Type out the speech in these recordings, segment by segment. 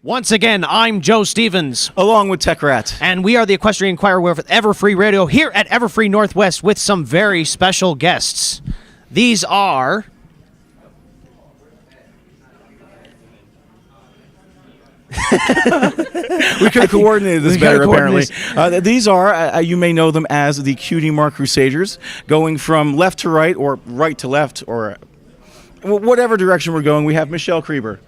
Once again, I'm Joe Stevens. Along with Tech Rat. And we are the Equestrian Inquirer with Everfree Radio here at Everfree Northwest with some very special guests. These are... We could have coordinated this better, apparently. These are, you may know them as the Cutie Crusaders, going from left to right or right to left or whatever direction we're going. We have Michelle Creber,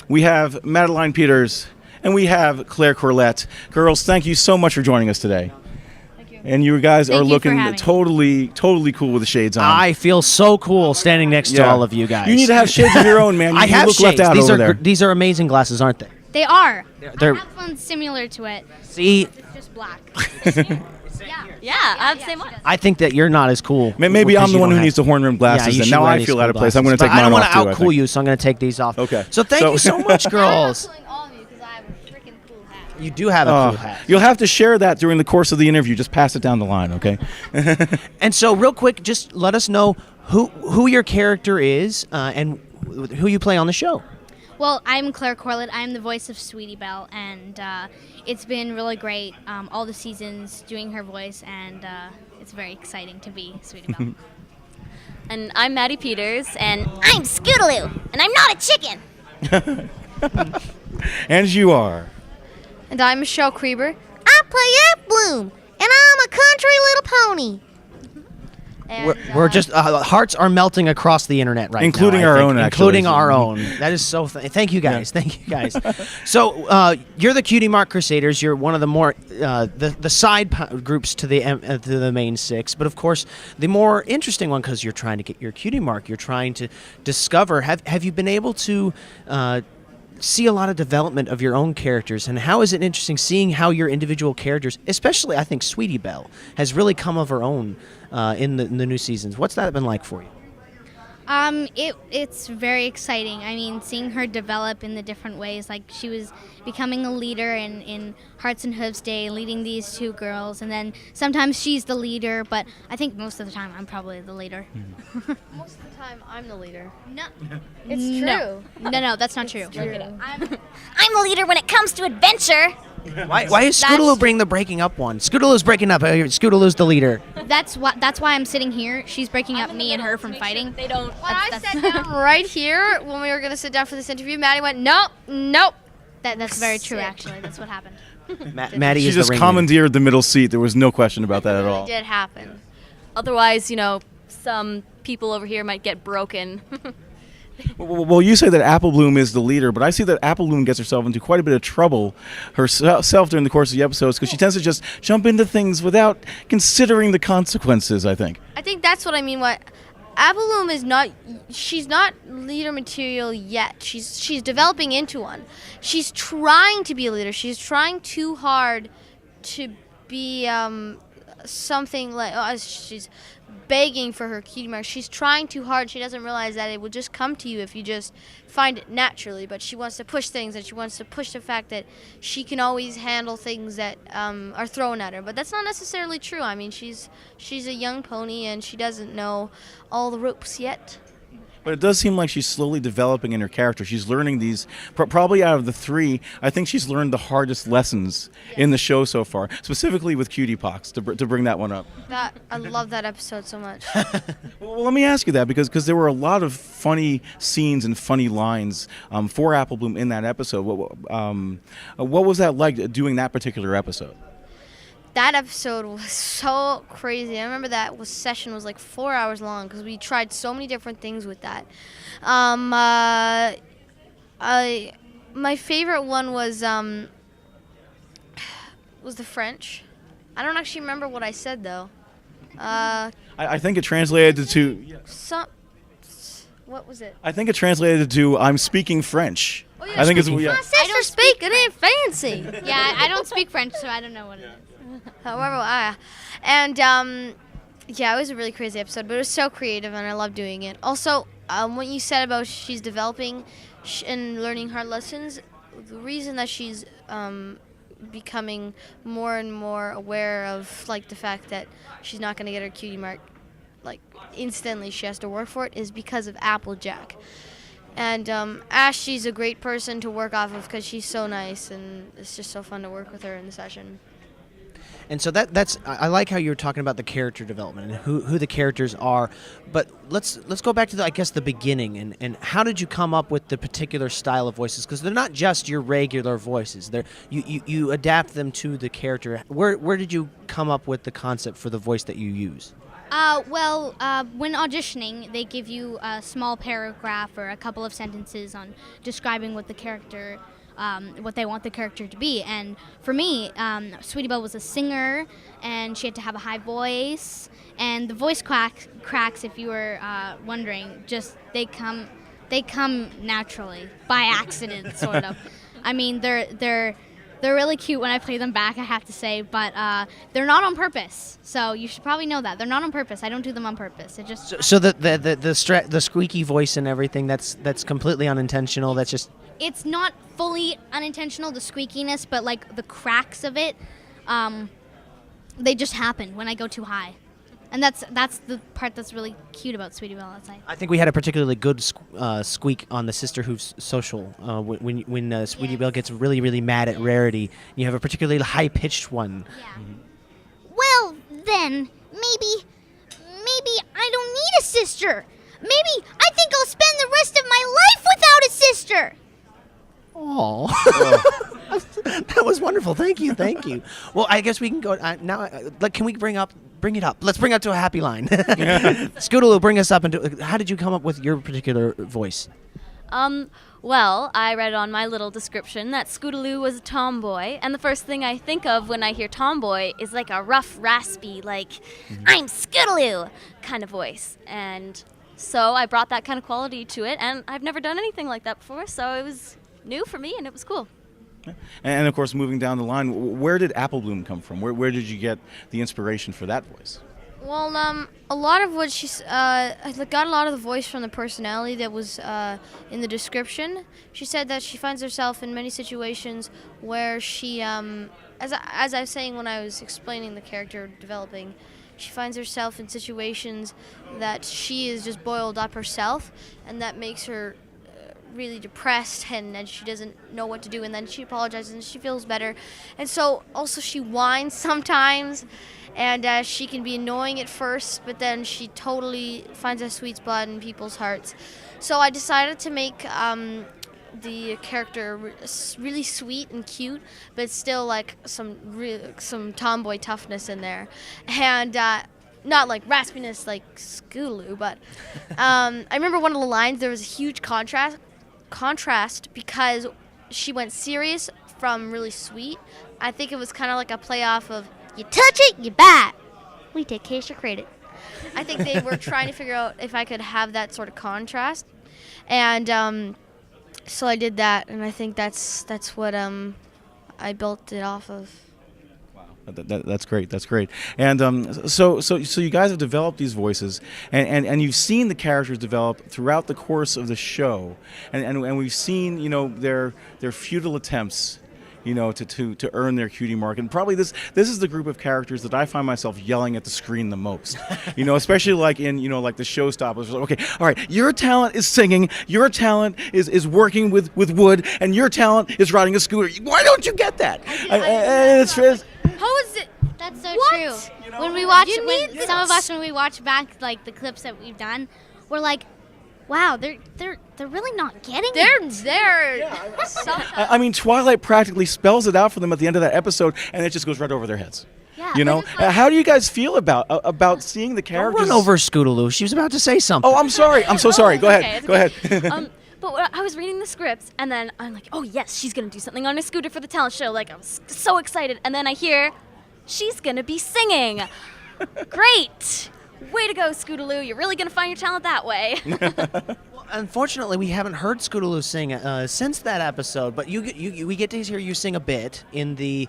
we have Madeline Peters, and we have Claire Corlett. Girls, thank you so much for joining us today. Thank you. And you guys Thank are you looking for totally cool with the shades on. I feel so cool standing next to all of you guys. You need to have shades of your own, man. You I have look shades. left out over there. These are amazing glasses, aren't they? They are. They're I have one similar to it. See, It's just black. Yeah, I have the same one. I think that you're not as cool. Maybe because I'm the you one don't who have- needs the horn-rimmed glasses, you and should now wear I these feel cool out of place. I'm glasses. going to take But mine off, I too, don't want to I out-cool think. you, so I'm going to take these off. Okay. So thank you so much, girls. I'm all of you because I have a freaking cool hat. You do have a cool hat. You'll have to share that during the course of the interview. Just pass it down the line, okay? And so, real quick, just let us know who your character is and who you play on the show. Well, I'm Claire Corlett. I'm the voice of Sweetie Belle, and it's been really great all the seasons doing her voice, and it's very exciting to be Sweetie Belle. And I'm Maddy Peters, and I'm Scootaloo, and I'm not a chicken. And you are. And I'm Michelle Creber. I play Earthbloom, and I'm a country little pony. And, We're just hearts are melting across the internet right Including now. our I think. own, actually. Including our own. That is so. Thank you guys. Yeah. Thank you guys. So you're the Cutie Crusaders. You're one of the more the side groups to the main six. But of course, the more interesting one because you're trying to get your Cutie Mark. You're trying to discover. Have you been able to? See a lot of development of your own characters, and how is it interesting seeing how your individual characters, especially I think Sweetie Belle, has really come of her own in the new seasons. What's that been like for you? it's very exciting. I mean, seeing her develop in the different ways. Like she was becoming a leader in Hearts and Hooves Day, leading these two girls, and then sometimes she's the leader. But I think most of the time I'm probably the leader. Most of the time, I'm the leader. No, It's no. true. No, that's not true. Look it up. I'm the leader when it comes to adventure. Why is Scootaloo bring the breaking up one? Scootaloo's breaking up. Scootaloo's the leader. That's why I'm sitting here. She's breaking up me and her from fighting. They don't. When I sat down right here, when we were going to sit down for this interview, Maddy went, nope. That's very true, actually. That's what happened. Maddie She is the just ringleader. commandeered the middle seat. There was no question about that at all. It did happen. Otherwise, some people over here might get broken. Well, you say that Applebloom is the leader, but I see that Applebloom gets herself into quite a bit of trouble herself during the course of the episodes because she tends to just jump into things without considering the consequences, I think. I think that's what I mean. What Applebloom is not. She's not leader material yet. She's developing into one. She's trying to be a leader. She's trying too hard to be something like. She's begging for her cutie mark. She's trying too hard. She doesn't realize that it will just come to you if you just find it naturally. But she wants to push things, and she wants to push the fact that she can always handle things that are thrown at her. But that's not necessarily true. I mean, she's a young pony, and she doesn't know all the ropes yet. But it does seem like she's slowly developing in her character. She's learning these, probably out of the three, I think she's learned the hardest lessons in the show so far, specifically with Cutie Pox, to bring that one up. I love that episode so much. Well, let me ask you that because there were a lot of funny scenes and funny lines for Applebloom in that episode. What was that like doing that particular episode? That episode was so crazy. I remember that session was like 4 hours long because we tried so many different things with that. My favorite one was the French. I don't actually remember what I said though. I think it translated to. What was it? I think it translated to "I'm speaking French." Oh, yeah, I think it's My sister speak. It ain't fancy. Yeah, I don't speak French, so I don't know what it is. However, yeah, it was a really crazy episode, but it was so creative, and I love doing it. Also, what you said about she's developing and learning hard lessons, the reason that she's becoming more and more aware of like the fact that she's not going to get her cutie mark like instantly, she has to work for it, is because of Applejack. And Ashley's a great person to work off of because she's so nice, and it's just so fun to work with her in the session. And so that's I like how you were talking about the character development and who the characters are, but let's go back to the beginning and how did you come up with the particular style of voices, because they're not just your regular voices. You adapt them to the character. Where did you come up with the concept for the voice that you use? When auditioning, they give you a small paragraph or a couple of sentences on describing what the character, what they want the character to be. And for me, Sweetie Belle was a singer, and she had to have a high voice. And the voice cracks, if you were wondering, just they come naturally by accident, sort of. I mean, they're really cute when I play them back, I have to say, but they're not on purpose. So you should probably know that they're not on purpose. I don't do them on purpose. It just So the squeaky voice and everything, that's completely unintentional. That's just. It's not fully unintentional, the squeakiness, but like the cracks of it, they just happen when I go too high. And that's the part that's really cute about Sweetie Belle outside. I think we had a particularly good squeak on the Sisterhood's social when Sweetie Belle gets really, really mad at Rarity. You have a particularly high-pitched one. Yeah. Well, then, maybe I don't need a sister. Maybe I think I'll spend the rest of my life without a sister. Oh, that was wonderful. Thank you. Well, I guess we can go now. Can we bring it up? Let's bring it to a happy line. Scootaloo, bring us up into. How did you come up with your particular voice? Well, I read on my little description that Scootaloo was a tomboy, and the first thing I think of when I hear tomboy is like a rough, raspy, like, I'm Scootaloo kind of voice. And so I brought that kind of quality to it, and I've never done anything like that before, so it was new for me, and it was cool. And of course, moving down the line, where did Apple Bloom come from? Where did you get the inspiration for that voice? Well, a lot of what she's, I got a lot of the voice from the personality that was in the description. She said that she finds herself in many situations where she, as I was saying when I was explaining the character developing, she finds herself in situations that she is just boiled up herself, and that makes her really depressed, and she doesn't know what to do, and then she apologizes and she feels better. And so also she whines sometimes, and she can be annoying at first, but then she totally finds a sweet spot in people's hearts. So I decided to make the character really sweet and cute, but still like some tomboy toughness in there, and not like raspiness like Scootaloo, but I remember one of the lines, there was a huge contrast because she went serious from really sweet. I think it was kind of like a play off of you touch it, you bite. We take case of credit. I think they were trying to figure out if I could have that sort of contrast, and so I did that, and I think that's what I built it off of. That's great. That's great. And so you guys have developed these voices, and you've seen the characters develop throughout the course of the show, and we've seen their futile attempts, to earn their cutie mark. And probably this is the group of characters that I find myself yelling at the screen the most. Especially like in like the showstoppers. Okay, all right, your talent is singing, your talent is working with wood, and your talent is riding a scooter. Why don't you get that? How is it? That's so What? true. When we watch, some of us, when we watch back like the clips that we've done, we're like, wow, they're really not getting it. They're I mean, Twilight practically spells it out for them at the end of that episode, and it just goes right over their heads. Yeah, How do you guys feel about seeing the characters? Run over Scootaloo. She was about to say something. Oh, I'm sorry. I'm so sorry. Go ahead. Okay, Go ahead. But I was reading the scripts, and then I'm like, oh yes, she's gonna do something on a scooter for the talent show. Like, I was so excited, and then I hear she's gonna be singing. Great! Way to go, Scootaloo. You're really gonna find your talent that way. Well, unfortunately, we haven't heard Scootaloo sing since that episode, but we get to hear you sing a bit in the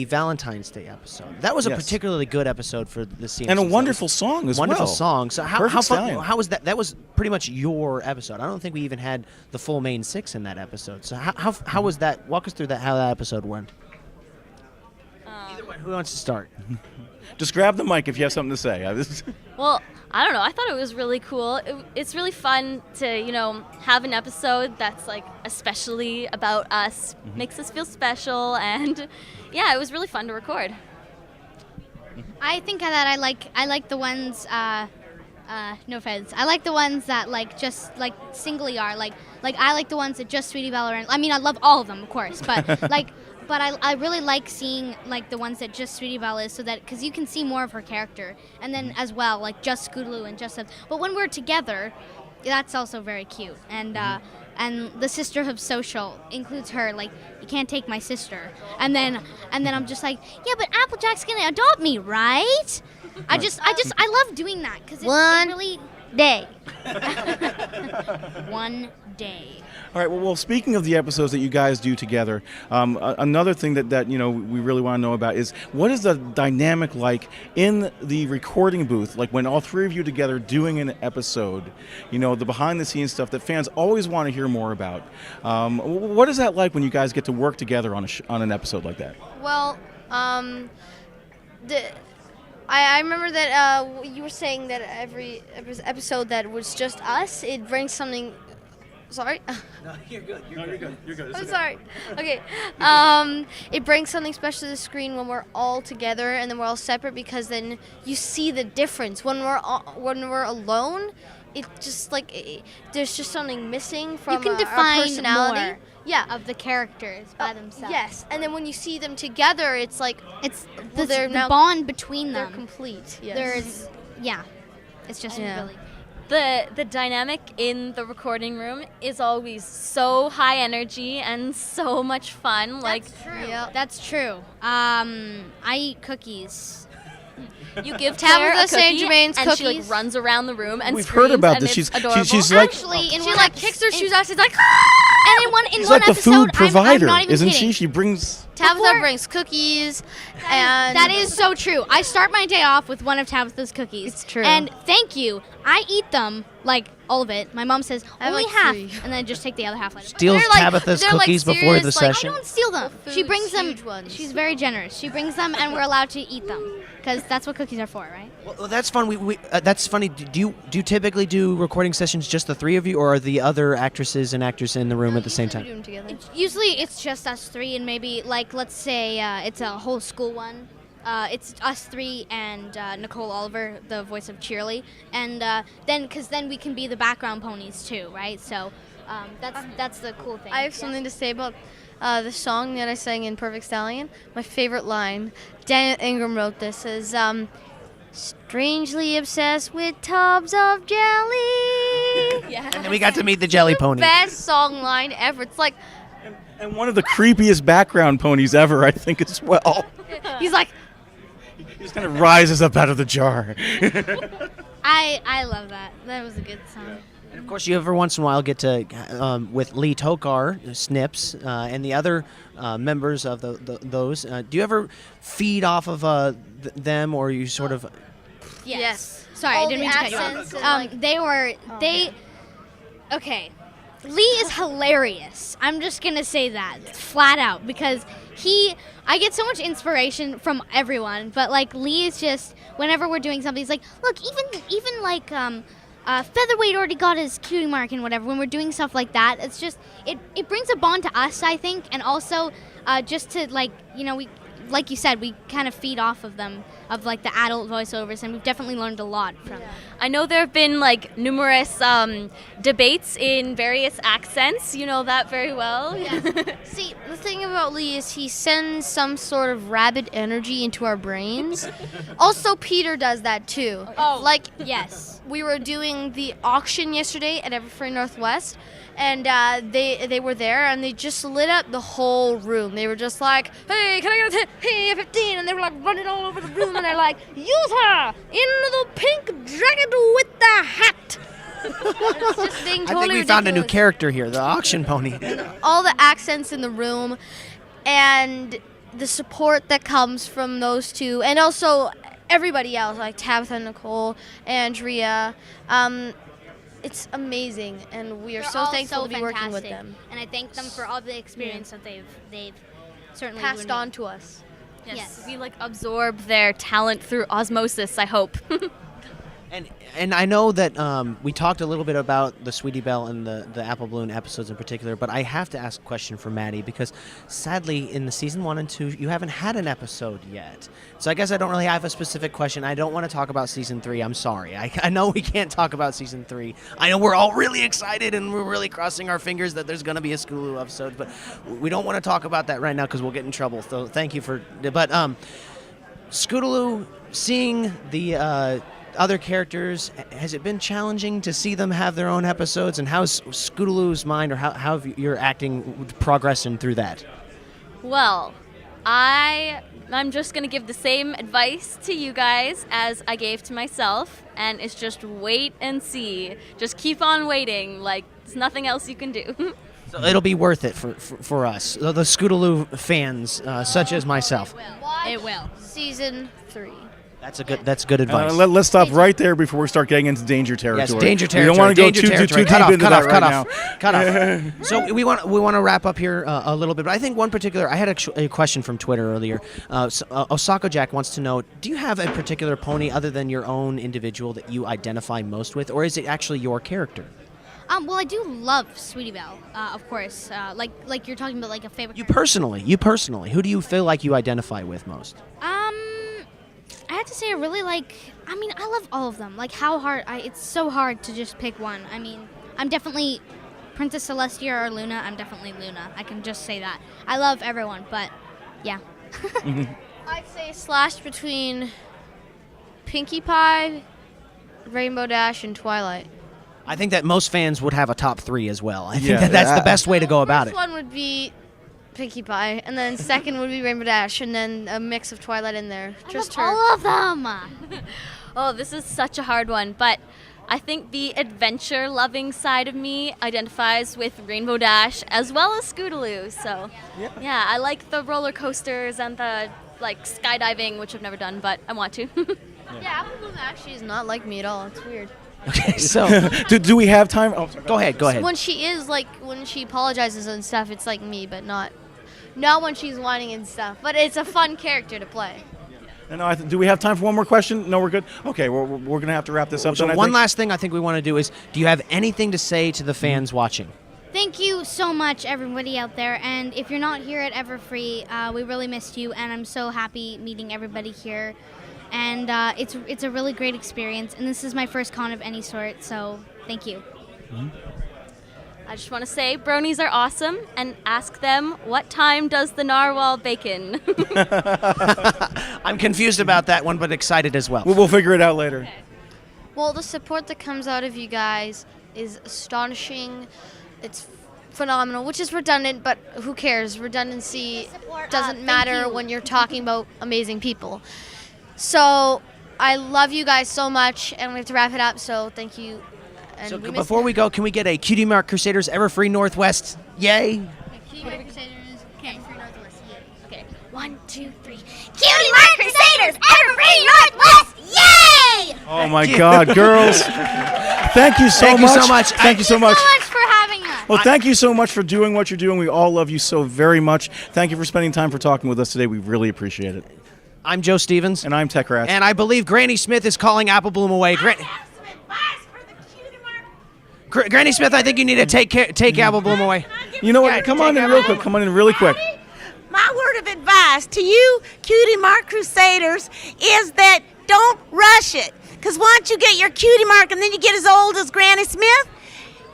Valentine's Day episode. That was a particularly good episode for the CMCs. And a wonderful song as well. Wonderful song. So how Stallion. how was that? That was pretty much your episode. I don't think we even had the full main six in that episode. So how was that? Walk us through that. How that episode went. Either way, who wants to start? Just grab the mic if you have something to say. Well, I don't know. I thought it was really cool. It's really fun to, have an episode that's like especially about us, makes us feel special, and yeah, it was really fun to record. I think that I like the ones no offense. I like the ones that just singly are like I like the ones that just Sweetie Belle are in. I mean, I love all of them, of course, but but I really like seeing the ones that just Sweetie Belle is, so that because you can see more of her character, and then as well just Scootaloo and just. But when we're together, that's also very cute, and the Sisterhood Social includes her. Like, you can't take my sister, and then I'm just like, yeah, but Applejack's gonna adopt me, right? I love doing that because it's really Day. one day. All right. Well, speaking of the episodes that you guys do together, another thing that we really want to know about is what is the dynamic like in the recording booth, like when all three of you together doing an episode, the behind the scenes stuff that fans always want to hear more about. What is that like when you guys get to work together on an episode like that? Well, I remember that you were saying that every episode that was just us, it brings something. Sorry. No, you're good. You're good. I'm sorry. Okay. It brings something special to the screen when we're all together and then we're all separate, because then you see the difference. When we're alone, it just there's just something missing from You can our define personality. more of the characters by themselves. Yes, and then when you see them together, it's like The bond between they're them. complete. Yes. There's it's just really. The dynamic in the recording room is always so high energy and so much fun. True. Yeah. That's true. I eat cookies. You give Tabitha Claire a St. cookie, Germain's and she cookies. runs around the room and We've screams, heard about and this. it's adorable. She's like Actually, in She one kicks her shoes out. She's like, and in one she's like the episode, food provider, I'm not even isn't kidding. she? She brings. Tabitha brings cookies, and That is so true. I start my day off with one of Tabitha's cookies. It's true. And thank you. I eat them, all of it. My mom says I have only like half, 3. and then just take the other half later. Steals They're like- Tabitha's they're like cookies before the serious, like, session. I don't steal them. The She food's brings them. huge ones. She's very generous. She brings them, and we're allowed to eat them because that's what cookies are for, right? Well, that's fun. That's funny. Do you typically do recording sessions just the three of you, or are the other actresses and actors in the room at the same We time? do them together. Usually it's just us three, and maybe let's say it's a whole school one. It's us three and Nicole Oliver, the voice of Cheerly, and then we can be the background ponies too, right? So that's the cool thing. I have something to say about the song that I sang in Perfect Stallion. My favorite line, Daniel Ingram wrote this, is strangely obsessed with tubs of jelly. Yeah. And we got to meet the Jelly Pony. Best song line ever. It's like, And one of the creepiest background ponies ever, I think, as well. he's like, He just kind of rises up out of the jar. I love that. That was a good song. And of course, you every once in a while get to, with Lee Tokar, Snips, and the other members of those. Do you ever feed off of them, or you sort of? yes. Sorry, All I didn't the mean to cut you accents off. and, They. Okay. Lee is hilarious. I'm just gonna say that flat out because I get so much inspiration from everyone, but Lee is just whenever we're doing something, he's like, look, even Featherweight already got his cutie mark and whatever. When we're doing stuff like that, it's just it brings a bond to us, I think, and also just to we. Like you said, we kind of feed off of them, of the adult voiceovers, and we've definitely learned a lot from them. I know there have been numerous debates in various accents. You know that very well. See, the thing about Lee is he sends some sort of rabid energy into our brains. Also, Peter does that too. Oh, yes. We were doing the auction yesterday at Everfree Northwest, and they were there, and they just lit up the whole room. They were just like, hey, can I get a 10? Hey, 15? And they were running all over the room, and they're like, use her in the pink jacket with the hat. It's just being I totally think we found a new ridiculous. character here, the auction pony. All the accents in the room, and the support that comes from those two, and also everybody else, like Tabitha, Nicole, Andrea. It's amazing, and we are They're so all thankful so to be working with fantastic, them. and I thank them for all the experience that they've certainly Passed given on me. to us. Yes. We like absorb their talent through osmosis, I hope. And I know that we talked a little bit about the Sweetie Belle and the Apple Balloon episodes in particular, but I have to ask a question for Maddy because sadly in the season 1 and 2 you haven't had an episode yet. So I guess I don't really have a specific question. I don't want to talk about season 3. I'm sorry. I know we can't talk about season 3. I know we're all really excited and we're really crossing our fingers that there's going to be a Scootaloo episode, but we don't want to talk about that right now because we'll get in trouble. So thank you for. But Scootaloo, seeing the other characters, has it been challenging to see them have their own episodes, and how's Scootaloo's mind, or how have your acting progressing through that? Well, I'm just going to give the same advice to you guys as I gave to myself, and it's just wait and see. Just keep on waiting. Like, there's nothing else you can do. So it'll be worth it for us, the Scootaloo fans, such as myself. It will. Season 3. That's good advice. Let's stop right there before we start getting into danger territory. Yes, danger territory. We don't want to go danger too territory. deep into that right now. Cut off. So we want to wrap up here a little bit, but I think one particular. I had a question from Twitter earlier. Osaka Jack wants to know: do you have a particular pony other than your own individual that you identify most with, or is it actually your character? Well, I do love Sweetie Belle, of course. Like you're talking about, like a favorite. You personally, who do you feel like you identify with most? I have to say I really like. I mean, I love all of them. Like how hard. It's so hard to just pick one. I mean, I'm definitely Princess Celestia or Luna. I'm definitely Luna. I can just say that. I love everyone, but yeah. I'd say slashed between Pinkie Pie, Rainbow Dash, and Twilight. I think that most fans would have a top 3 as well. I think that's the best way to go about it. First one would be Pinkie Pie, and then second would be Rainbow Dash, and then a mix of Twilight in there. Just her. All of them. Oh, this is such a hard one, but I think the adventure-loving side of me identifies with Rainbow Dash as well as Scootaloo. So, yeah, I like the roller coasters and the skydiving, which I've never done, but I want to. Yeah, Apple Bloom actually is not like me at all. It's weird. Okay, so do we have time? Oh, sorry, go ahead. When she is when she apologizes and stuff, it's like me, but not when she's whining and stuff. But it's a fun character to play. Do we have time for one more question? No, we're good. Okay, we're going to have to wrap this up. So one last thing I think we want to do is: do you have anything to say to the fans watching? Thank you so much, everybody out there. And if you're not here at Everfree, we really missed you, and I'm so happy meeting everybody here. And it's a really great experience, and this is my first con of any sort, so thank you. I just want to say Bronies are awesome, and ask them, what time does the narwhal bacon? I'm confused about that one, but excited as well. We'll figure it out later. Okay. Well, the support that comes out of you guys is astonishing. It's phenomenal, which is redundant, but who cares? Redundancy doesn't matter when you're talking about amazing people. So I love you guys so much, and we have to wrap it up, so thank you. And So before we go, can we get a Cutie Mark Crusaders Everfree Northwest? Yay! Cutie Mark Crusaders, Everfree Northwest, yay. Okay, 1, 2, 3. Cutie Mark Crusaders, Everfree Northwest, yay! Oh my God, girls! Thank you so much. Thank you so much. Thank you so much for having us. Well, thank you so much for doing what you're doing. We all love you so very much. Thank you for spending time for talking with us today. We really appreciate it. I'm Joe Stevens. And I'm Tech Rats. And I believe Granny Smith is calling Apple Bloom away. Granny Smith, I think you need to take Apple Bloom away. You know what? Come on in real quick. Come on in really quick. My word of advice to you, Cutie Mark Crusaders, is that don't rush it. Because once you get your cutie mark and then you get as old as Granny Smith,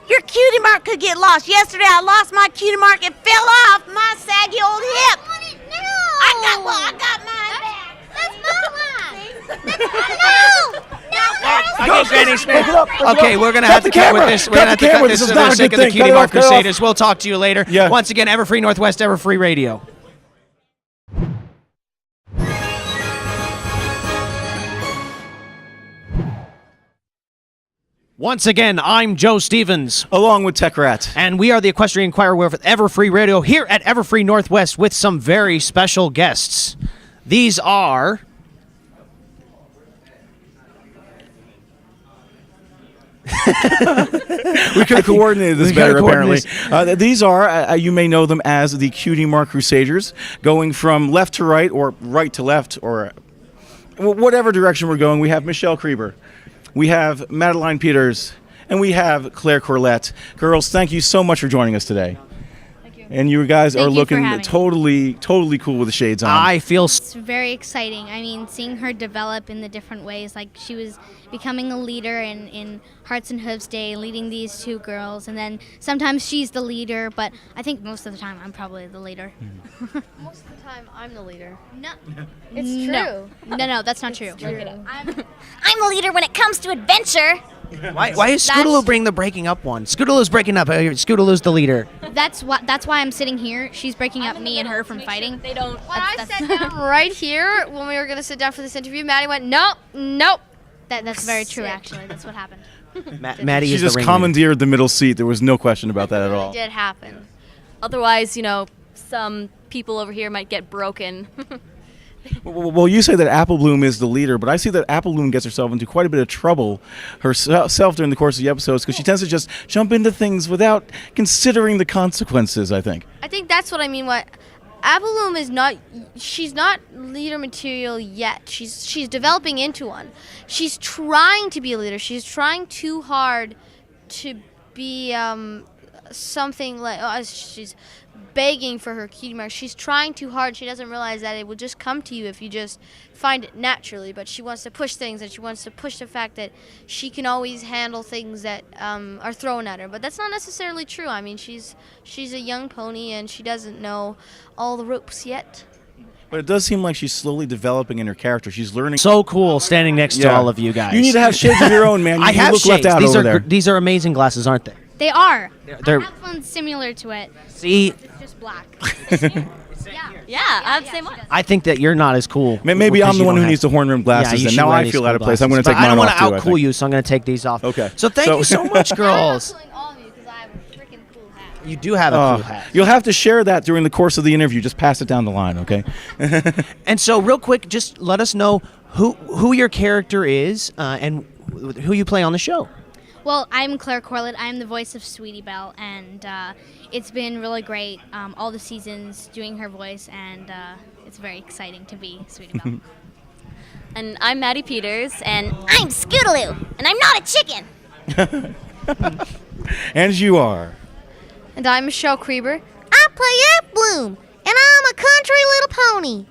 your cutie mark could get lost. Yesterday I lost my cutie mark. It fell off my saggy old hip. I got mine back. That's Mama. Okay, Granny Smith. Okay, we're going to have to cut with this. We're going to have to cut this for the sake of the Cutie Mark Crusaders. We'll talk to you later. Yeah. Once again, Everfree Northwest, Everfree Radio. Once again, I'm Joe Stevens. Along with Tech Rat. And we are the Equestrian Choir with Everfree Radio here at Everfree Northwest with some very special guests. These are... We could have coordinated this We better, gotta apparently. coordinate These are, you may know them as the Cutie Mark Crusaders, going from left to right or right to left or whatever direction we're going. We have Michelle Creber, we have Madeline Peters, and we have Claire Corlett. Girls, thank you so much for joining us today. And you guys are Thank you for looking having me. totally cool with the shades on. I feel It's very exciting. I mean, seeing her develop in the different ways, like she was becoming a leader in Hearts and Hooves Day, leading these two girls, and then sometimes she's the leader, but I think most of the time I'm probably the leader. Most of the time, I'm the leader. No, It's no, true. no, that's not true. I'm the leader when it comes to adventure. why is Scootaloo bringing the breaking up one? Scootaloo's breaking up. Scootaloo's the leader. That's why I'm sitting here. She's breaking up me and her from fighting. They don't. When I sat down right here, when we were going to sit down for this interview, Maddie went, nope, nope. That's very true, actually. That's what happened. Maddie She is just the ringleader. commandeered the middle seat. There was no question about that at all. It did happen. Otherwise, some people over here might get broken. Well, you say that Apple Bloom is the leader, but I see that Apple Bloom gets herself into quite a bit of trouble herself during the course of the episodes because she tends to just jump into things without considering the consequences, I think. I think that's what I mean. What Apple Bloom is not, she's not leader material yet. She's developing into one. She's trying to be a leader. She's trying too hard to be something like, she's begging for her cutie mark. She's trying too hard. She doesn't realize that it will just come to you if you just find it naturally. But she wants to push things, and she wants to push the fact that she can always handle things that are thrown at her. But that's not necessarily true. I mean, she's a young pony, and she doesn't know all the ropes yet. But it does seem like she's slowly developing in her character. She's learning. So cool standing next to Yeah. all of you guys. You need to have shades of your own, man. You I have look shades. left out These over are there. these are amazing glasses, aren't they? They are. They're- I have one similar to it. See, It's just black. Yeah, I have the same one. I think that you're not as cool. Maybe because I'm the you one don't who have- needs the horn rimmed glasses, Yeah, you and should now wear I these feel cool out of place. I'm glasses. going to take But I mine don't off want too. to outcool you, so I'm going to take these off. Okay. So thank you so much, girls. I'm all of you because I have a freaking cool hat. You do have a cool hat. You'll have to share that during the course of the interview. Just pass it down the line, okay? And so, real quick, just let us know who your character is and who you play on the show. Well, I'm Claire Corlett. I'm the voice of Sweetie Belle, and it's been really great all the seasons doing her voice, and it's very exciting to be Sweetie Belle. And I'm Maddy Peters, and I'm Scootaloo, and I'm not a chicken. And you are. And I'm Michelle Creber. I play Apple Bloom, and I'm a country little pony.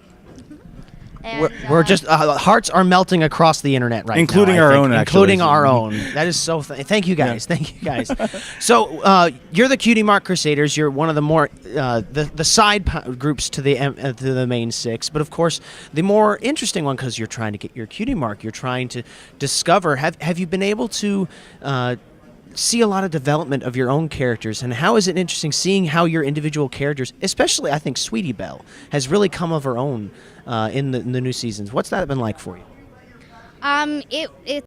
And, We're just hearts are melting across the internet right Including now. I our think. own, including actually. our own. That is so. Thank you guys. Thank you guys. So you're the Cutie Mark Crusaders. You're one of the more the side groups to the main six, but of course the more interesting one because you're trying to get your Cutie Mark. You're trying to discover. Have you been able to? See a lot of development of your own characters, and how is it interesting seeing how your individual characters, especially I think Sweetie Belle, has really come of her own in the new seasons. What's that been like for you? It